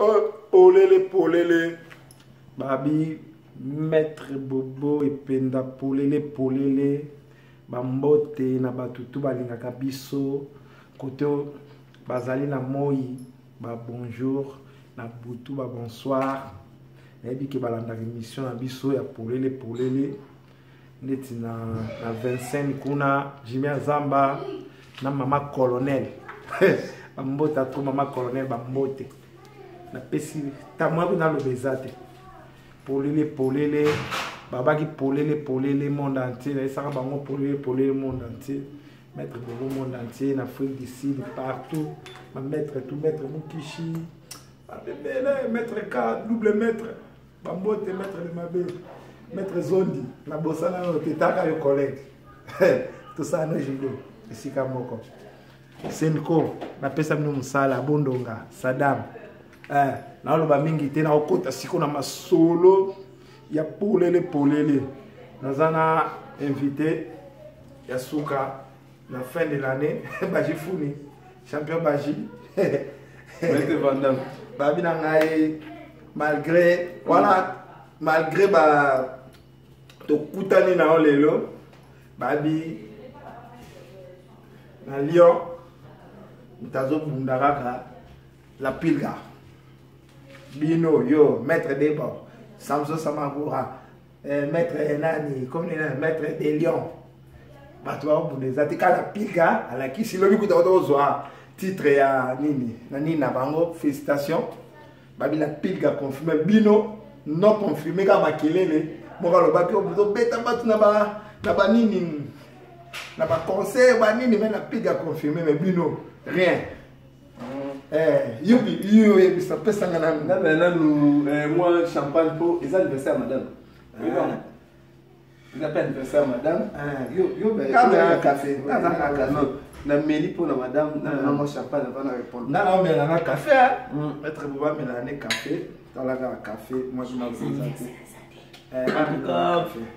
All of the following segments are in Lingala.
Oh, polele. Babi, maître Bobo et Penda polele. Bambote na batutu balingaka biso. Côté bazali na moi, ba bonjour, na butu ba bonsoir. Ebi ke balanda émission na biso ya polele. Neti na 25 kuna Jimmy Azamba na mama colonel. Bambota to mama colonel bambote. Na pesi tamwa kuna lobezate. Polele babaki polele monde entier na esaka bango polele monde entier. Maître Bobo monde entier en Afrique du Sud partout. Ma maître Mukishi. Maître K double maître. Bambote maître de Mabé. Maître Zondi, na bosana no tetaka yo collègue. Tout ça no jido. Esika moko. Senko, na pesa mino musala bondonga, Saddam. Na loba mingi te na okota siko na masolo ya polele. Nazana invité ya suka la fin de l'année Baji Funi, champion Baji. Maître Vandam. Babi na ngai malgré ba to kutani na lelo babi na Lyon mtazo bundaraka la pilga bino yo maître Debo Samson Samagura maître Enani comme maître de Lyon batwa bundeza tika la pilga ala kisi lobi kutato zwa titre ya nini na bango félicitations babi la pilga confirmé bino non confirmé ka makelele moka lo baki obuto beta batu na ba nini na ba conseil ba nini mais na piga confirmé mais bino rien yo ça peut sangana na nous moi champagne pour les anniversaires madame oui non il appelle anniversaire madame yo ben café na meli pour la madame na moi champagne avant de répondre na mais na café maître Boba mais na café dans la café moi je m'en vais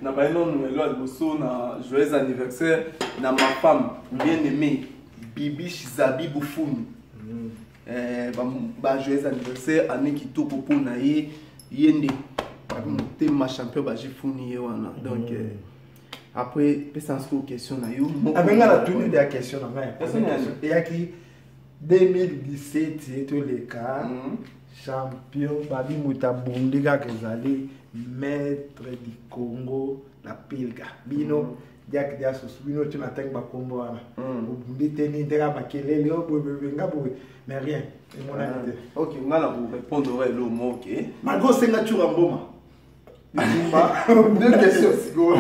na baino nouvelle alboso na joyeux anniversaire na ma femme bien aimée Bibi Shizabi Bufuni ba joyeux anniversaire année kitoko pona yende te ma champion ba jifuni wana donc après personne ko question na yo abenga la tournée de la question na mai et yaki 2017 et les cas champion babi mutabundika kezali maître du Congo la pilga bino diak dia susbino tu n'attends pas combo wana obundi teni ndera makelele obenga boye mais rien et mon ami OK on va vous répondre le mot OK malgré senga chura mboma deux questions sigo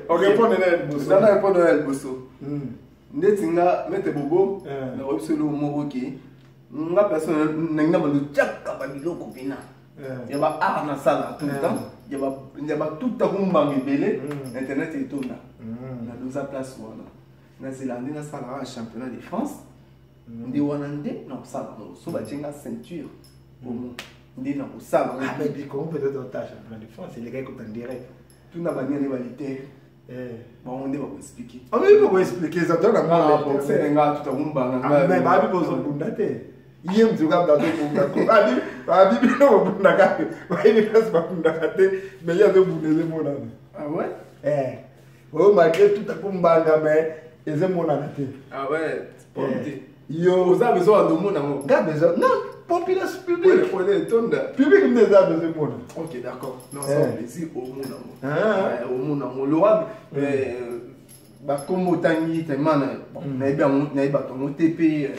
on répond à bosso ça répondre à bosso ndetinga maître Bobo na webso le mot OK nga personne n'engna ba lu chaka ba biloko bina ya ba na sala tout le temps ya ba tout ta kumba ngibele internet et tout na doza place wana na Zélande na sala championnat de France ndi wana nde na sala so ba tinga ceinture ndi na sala mais bi comment peut-être dans ta championnat de France c'est les gars qui sont en direct tout na bani ba lité bon on ne va pas expliquer on ne va pas expliquer ça dans la boxe nga tout ta kumba nga mais ba bi bozo bundate yé mzuka mdato bunda abi bino bunda kake waini place ba bunda kate mais ya de bundele mona ah ouais oh malgré tout ta kumbanga mais eze mona kate ah ouais sportif yo vous avez besoin de mona ngo ga besoin non population publique pour les tonnes public me za besoin mona OK d'accord non ça plaisir au mona ngo au mona ngo loi ba comme tangi temana na iba to TP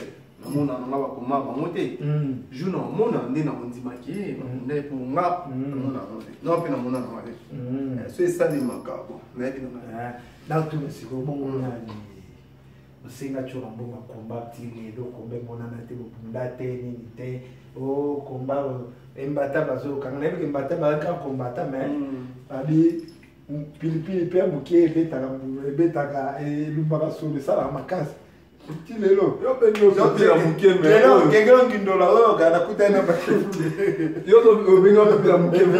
mona nga ba koma ba moté jour non mona ndina ondima ki na pour nga mona non pe na mona na wale so ça ni makabo na bi na na tu siko bongo nani osenga chora bongo combat tili do kombe mona na te bunda te ni te o combat embata bazo kanga na bi embata ba ka combat mais abi pilipili pe muke betaka lumbaka so de sala makasi Tilelo, yo benyo pila mukembe. Kengelo ngindola yo kana kutana ba. Yo benyo pila mukembe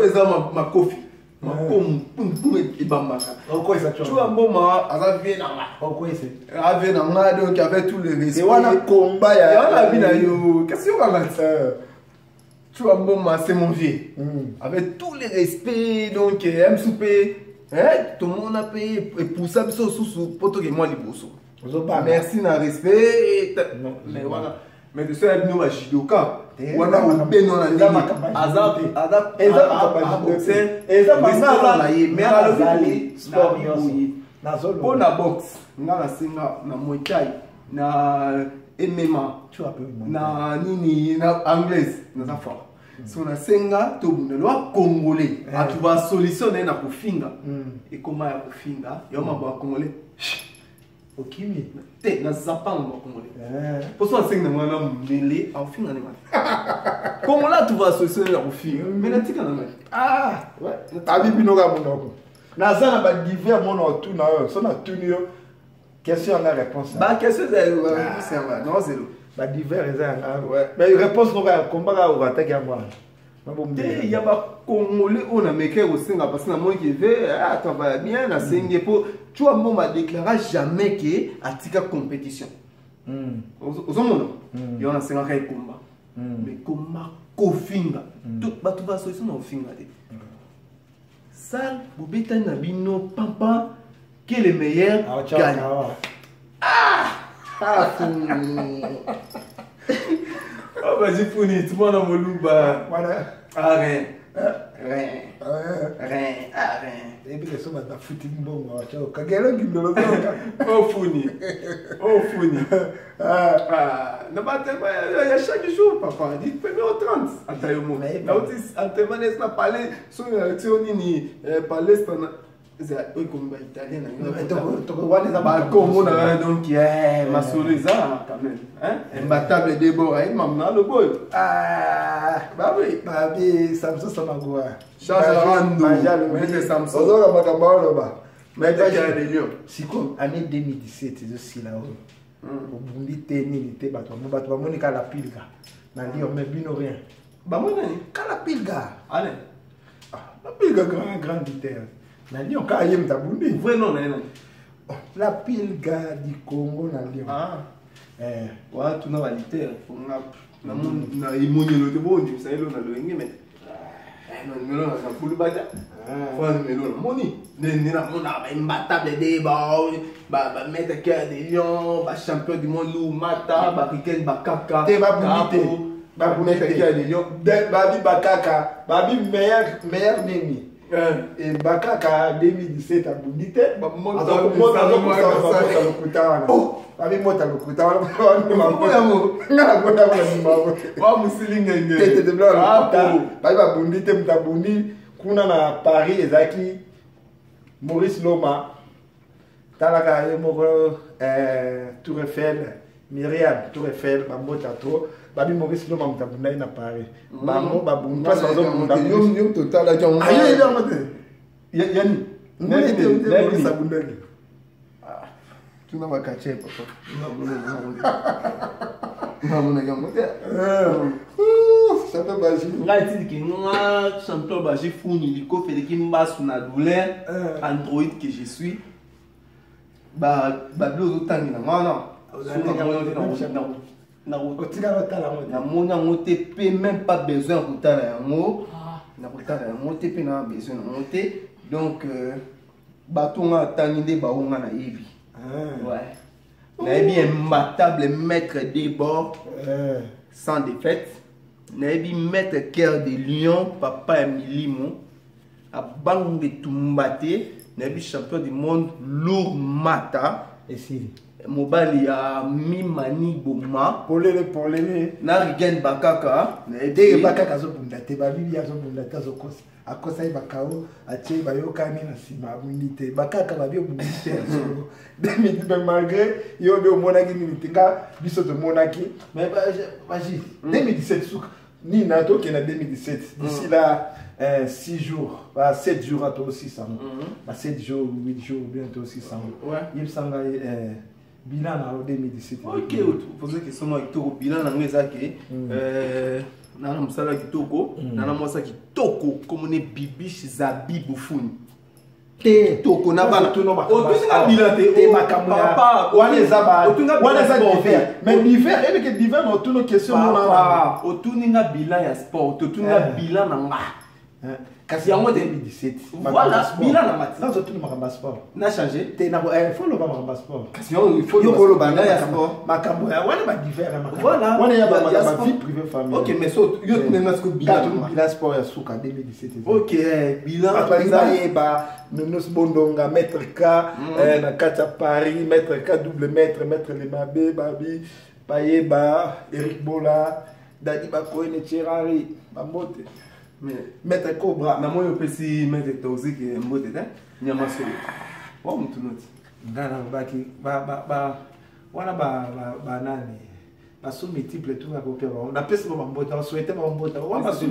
eza makofi. Makomu pum ibambaka. Oko isa chwa. Tu amboma azavie na nga. Oko ise. Ave na nga donc avec tous les risques. Et wana combat ya. Wana bina yo, qu'est-ce que va faire? Tu vois, bon, c'est mon vieux. Avec tous les respects, donc, MSUP, tout le monde a payé. Et pour ça, c'est sous poto que moi, les bosso. Merci, na respect. Mais voilà. Mais de ça, nous, à Jidoka. Voilà, on est dans la ligne. Azap, pour la boxe, na singa, na Muay Thai, na MMA, na nini, na anglaise, na affaire. Si on a senga, tout le monde congolais. Tu vas solutionner na kufinga. Et comment ya kufinga? Yo mabo congolais. Ok, te na zapa on congolais. Pour ça senga na mwana mbele, au finga ne ma. Comment là tu vas solutionner na kufinga? Mais na tika na ma. Ah, ouais. Tabi binoga monoko. Na zana ba divers mono tout na so na tuni yo. Question na réponse. Ba question c'est va. Non c'est ba divers ouais. Mais réponse no ka combat au attaque ya moi. Il y a pas congolais on a meké au singa parce que na moi qui veut attends va bien na singa pour tu vois mon m'a déclaré jamais que atika compétition. Aux hommes il y en a singa kai combat. Mais combat kofinga. Tout ba tu vas solution au finga. Ça bobeta na bino pampa qui est le meilleur gagne. Ah oh vas-y Founi, tout le monde en Moluba. Voilà. Ah rien. Rien. Et puis les sommes à foutre une bombe. Oh Founi. Non pas il y a chaque jour papa. Dit 1h30. Attends un moment. Là où tu as parlé sur ni parler oui, comme italien. Donc, ma sourisa, quand même. Imbattable Déborah, maman, le boy. Ah, bah oui, babi, Samson Samagoua. Charles mais Samson. Mais si comme année 2017, je suis là. Au Bundi, Téni, Tébato, Monica la Pilga. N'a dit, on met bien rien. Bah, mon la Pilga. Allez. La Pilga, grand terre. Na Lyon ka yem tabundi vrai non la Pilga du Congo na Lyon wa tuna valiter na na imonyo de bon du sailo na loenge mais non melo na fulu bata fa melo moni ni na mona imbattable de ba mettre cœur de Lion ba champion du monde Lou Mata ba Riken Bakaka te ba bunite ba mettre cœur de Lion babi Bakaka babi meilleur nemi. Et Bakaka 2017 à Boudite, Paris ezaki Maurice Loma talaka Tour Eiffel Myriam Tour Eiffel bambota to babi Maurice Loma mutabunda na Paris bango babunda pas sans bunda yom total a jong ayo ile amate yani nani sabundani tuna makache papa na yom ça peut baji ngati ki nga champion baji funi liko fele ki mbasu na douleur android que je suis ba blozo tangi na mana même pas besoin de donc batonga tanginde baonga na yebi ouais na yebi imbattable maître des bords sans défaite na yebi maître cœur de lion papa Emilimo a bang de tumbate na yebi champion du monde Lourd Mata et si mobali ya Mimani Boma polele na Riken Bakaka na ede Bakaka zo bunda te ba bibi zo bunda ta zo kosa akosa ibakao atie bayokani na sima bunite Bakaka ba bio bunite so demi malgré yo be monaki ni tinga biso to monaki mais baji 2017 souk ni na to ke na 2017 d'ici là 6 jours, 7 jours à toi aussi ça. 7 jours, 8 jours, bientôt aussi ça. Ouais. Il me semble bilan en 2017. Ok, posez question moi kitoko bilan na ngeza ke na msala kitoko na mosala kitoko comme ne bibish zabi bufuni. te toko na bana otunga bilate te makambo papa wana eza divers mais divers et que divers na otuno question papa otuninga bilan ya sport otunga bilan na nga kasi yango 2017 voilà bilan na mati na otuno makambo sport na changer te na faut le makambo sport kasi il faut yo kolo bana ya sport makambo ya wana ba divers voilà wana ya ba vie privée famille OK mais so yo tunenga sko bilan sport ya suka 2017 OK bilan ba Nonos Bondonga, Maître K, na Katia Paris, Maître K, double maître, Maître Lemabe, Babi, Payeba, Eric Bola, Dadi Bakoine, Thierry, Mambote, Maître Cobra. Na moi, je peux Maître Toxic et Mbote, Nyamaso. Wa mtu noti. Ngana baki, wana nani. Basu multiple tout na kopia ba. Na pesa ba Mbote, on souhaitait ba Mbote. Wa basu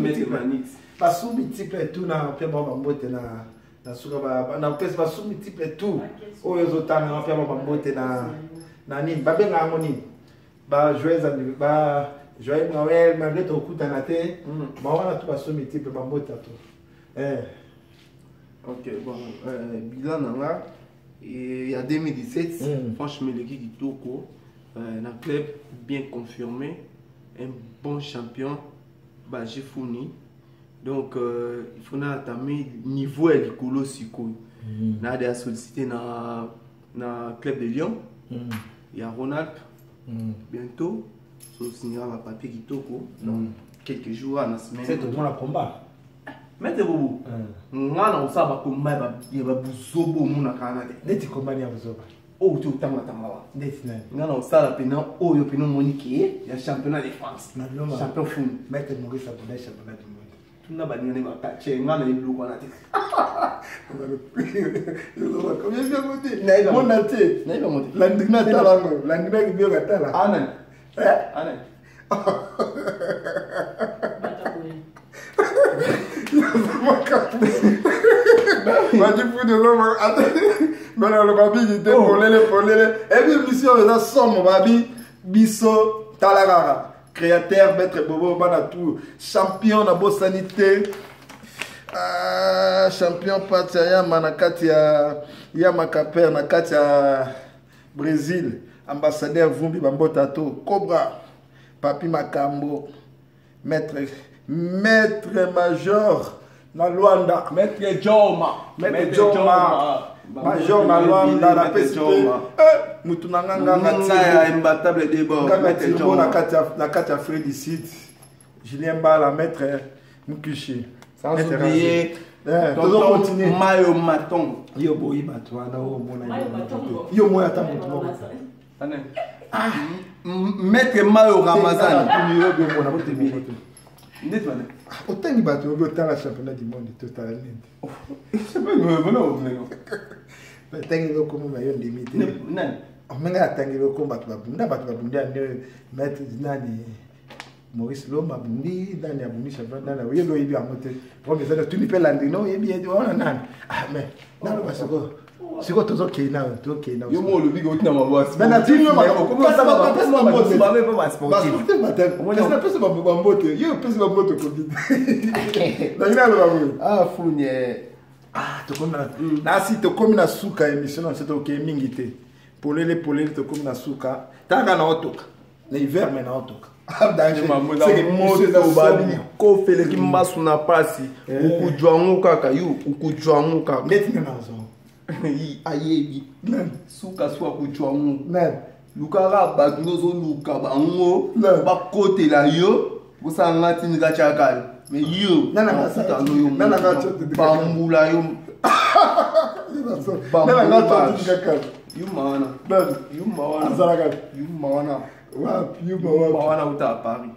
multiple tout na kopia ba Mbote na. Na pesa basu multiple tout oyo ezotanga na pia bambote na nini babenga yango nini joyeux Noël malgré tokutana te bawana tu basu multiple bambote to OK bon bilan nanga il y a 2017 franchement l'équipe kitoko un club bien confirmé un bon champion j'ai fourni. Donc, il faut entamer niveau et l'écolo siko. Na de sollicité na club de Lyon. Il y a Ronald. Bientôt, so signera la papier qui toko dans quelques jours à la semaine. C'est tout le monde combat. Mettez vous. Ngana usaba combat ba buzobo muna kanade. Neti combat ni buzoba. Oh tu tanga wa. Neti na. Ngana usala pena oyo pena monique ya championnat de France. Champion fou. Mettez Maurice Abdoulaye championnat du monde. Tuna banini makache ngana iblu kwa nati. Combien de côté mon até naiba mote landina talango landina kibio katala anan anan Mati fu de l'homme bana lo babi de polele et puis mission là somme babi biso talagara créateur maître Bobo bana tout champion na bo sanité champion patia manakati ya makaper na kati ya Brésil ambassadeur Vumbi Bambota to Cobra Papi Makambo maître major na Luanda maître Joma major na Luanda na PSP mutu na nganga ya imbattable débat maître Joma na kati ya Freddy City Julien Bala maître Mukishi sans oublier tonton Mayo Maton yo boyi batwana o mona yo moya ta mutu moko maître Mayo Ramazani yo be mona bote bi ndetwana otangi bato obi otala championnat du monde total nini c'est pas bon otangi lokomo ba yo limité nani omenga atangi lokomo bato babunda ne maître nani Maurice Loma bundi ndani ya bundi championnat ndani yelo yebi amote pour ça tu ni pe landino yebi yebi wana nani mais nalo basiko siko tozo keina yo mo lobi go tina mabasi mais na tino makamo comment ça va pas ba sportif on pesa ba mbote yo pesa ba mbote ko bidi na ina lo babu funye tokona na si tokomi na suka émission na seto ke mingi te polele tokomi na suka taka na otoka na hiver mais na otoka kofele kimbasu na pasi ukujwa ngo kaka yu ukujwa ngo kaka netinga nazo ayebi suka suka kujwa ngo lukara ba ngozo luka bango bakotela yo busanga tinika chakali me yo nana ngata bambula yo nana ngata tinika yumana azalaka yumana wapi wana uta Paris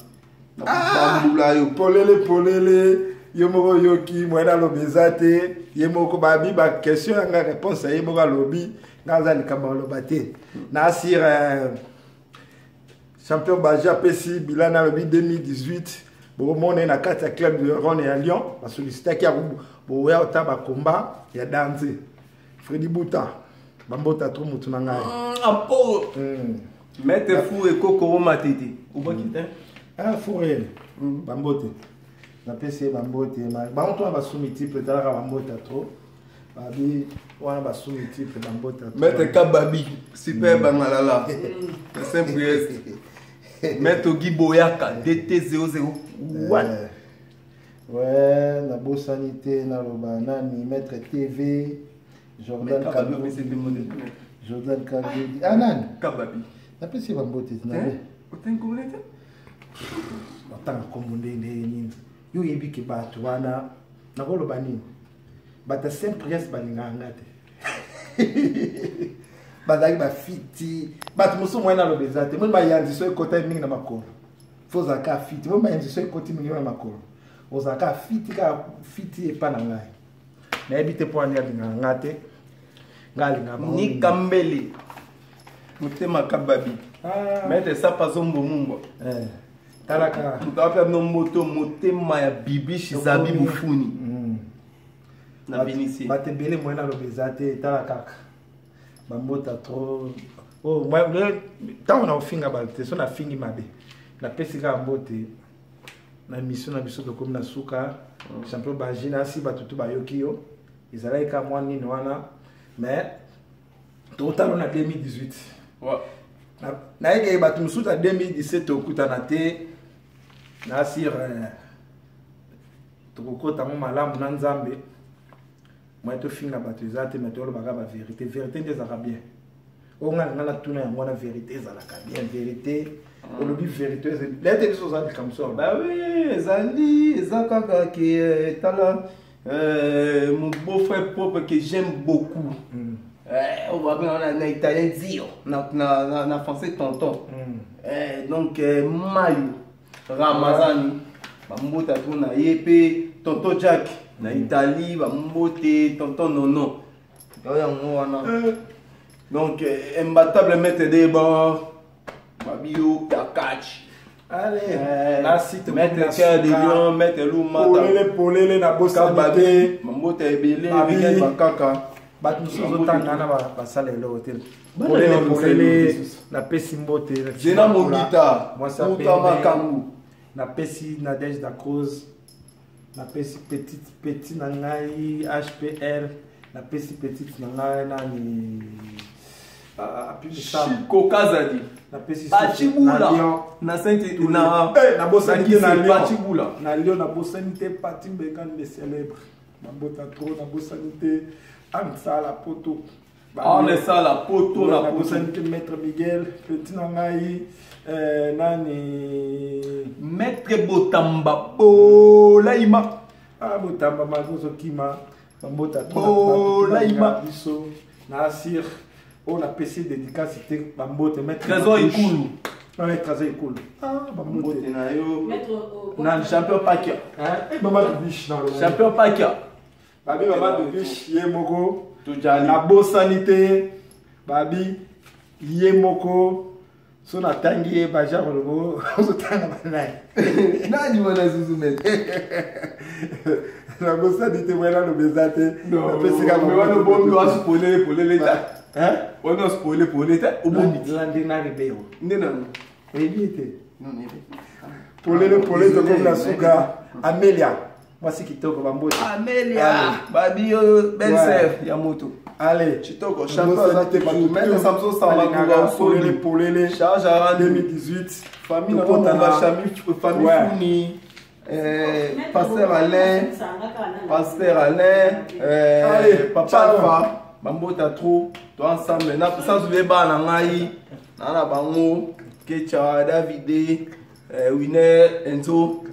bambula yo polele yo moko yoki mwana lobeza te ye moko babi ba question nga réponse ye moko lobi ngaza likamba loba te na sir champion baja pesi bilana lobi 2018 bo mona na kati ya club de Ron et à Lyon ba solliciter ki bo ya ota ba combat ya danse Freddy Bouta bambota trop mutu na ngai apo Maître fou et Kokoro Matete. Ou pas quitter? Fourré. Bambote. Na PC Bambote. Bah on va soumettre peut-être à Bambote trop. Babi, wana basu multiple bambota. Maître Kababi, super bangalala. Simple est. Maître Guy Boyaka, DT001. Ouais, na beau sanité, na Robanani, Maître TV, Jordan Kababi. Jordan Kababi. Anan Kababi. Après, c'est bambote. Autant qu'on l'était. Autant qu'on l'était. Yo yebi ki batu wana nakoloba nini bata simple yes balinganga te bazaki bafiti batu mosu mwana lobeza te moni bayanziso ekota mingi na makolo fozaka fiti moni bayanziso ekoti mingi na makolo ozaka fiti ka fiti epa na ngai nayebi te mpo ani alinganga te ngai alinganga ni kambeli motema Kababi maître Sapa Zombo Mumba talaka mutawape no moto motema ya bibishi zabi bufuni na binisi batebele mwana lobeza te talaka bambota trop oh moi tant on a ofinga balte so na fingi mabe na pesika mbote na mission na biso to comme na suka champion bajina si batutu bayoki yo izalai ka mwa nini wana mais total on a 2018 na ege batu musuta 2017 okutana te na sir tokokota mo malamu na nzambe moi to finga batu ezate mais to lobaka ba vérité nde ezalaka bien onga ngana tuna yango na vérité ezalaka bien vérité olobi vérité ezalete biso ozali comme ça bah oui ezali ezakaka ke tala mon beau-frère propre que j'aime beaucoup on va bien en italien zio na français tonton donc Mayo Ramazani bambota tuna yepe tonton Jack na Italie bambote tonton Nono yango wana donc imbattable maître débat babio Kakach. Allez, là si tu mettre cœur de lion, mettre l'ouma, polele na bossa babé, mambote ebele, avec bakaka. Batu sozotanga na basala elo hotel. Polele na pesi mbote. Zena Mongita, Mutama Kangu. Na pesi Nadège da Cause. Na pesi petite na ngai HPR. Na pesi petite na ngai nani Chico Kazadi. Na pesi Pachibula. Na Sainte na na bosanité na Pachibula. Na Lyon na bosanité Patimbekan me célèbre. Na bota trop na bosanité Ansala poto. On est ça la poto na bosanité Maître Miguel petit na ngai nani Maître Botamba Laima. Ah Botamba mazozo kima. Bambota Laima biso na Sir. On a PC dédicace c'était bambote mettre trésor ikulu ouais trésor ikulu bambote na yo na champion pakia maman de biche dans le champion pakia babi maman de biche yemoko la beau sanité babi yemoko so na tangi ba genre le beau so tanga banai nani wana zuzu mais la beau sanité voilà le bezate non PC ka me wana bombi wa spoiler ta on a spoilé pour l'état au bout de l'andinari béo. Non. Évite. Non, pour les comme la suga. Amélia. Moi, c'est qui toque bambote. Amélia. Babio, Bensef, Yamoto. Allez. Chitoko, champion santé partout. Même Samson Samakuga, pour les charge à 2018. Famille Notana, famille Founi. Pasteur Alain. Papa Alpha. Bambota trop, toi ensemble, sans oublier Banangaï, Nana Bango, Kecha, Davide, Winner, Enzo,